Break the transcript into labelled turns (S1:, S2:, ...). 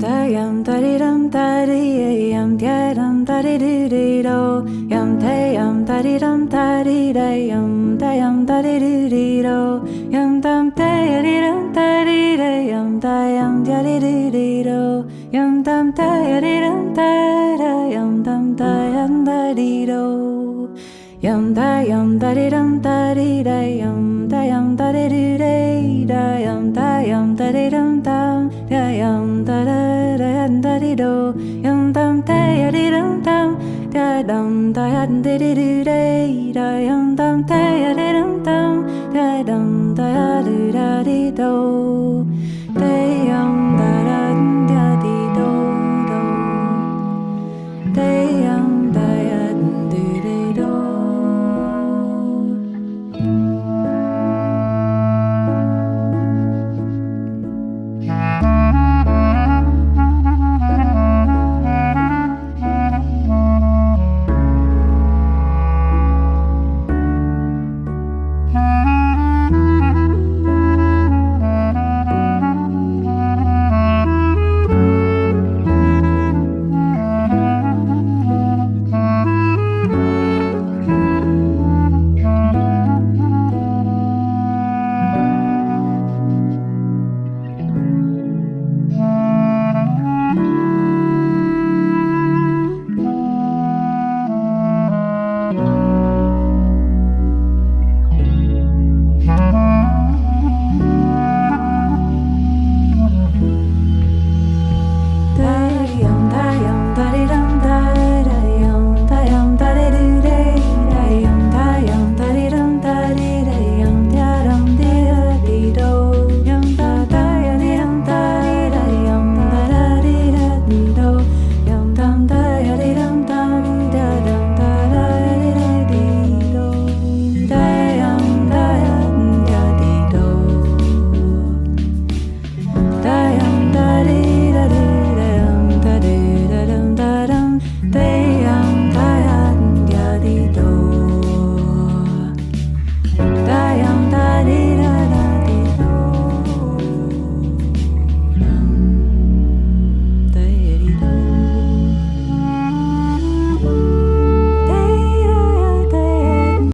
S1: yam da di dum da di yam da dum da di do yam da di dum da di yam da di do yam dum da di dum da di yam da di do yam dum da di dum da yam da di do yam da di dum da di yam da di da yam da di dum da yam da di do yam dum da di dum da dum da di da yam dum da di dum da dum da di do.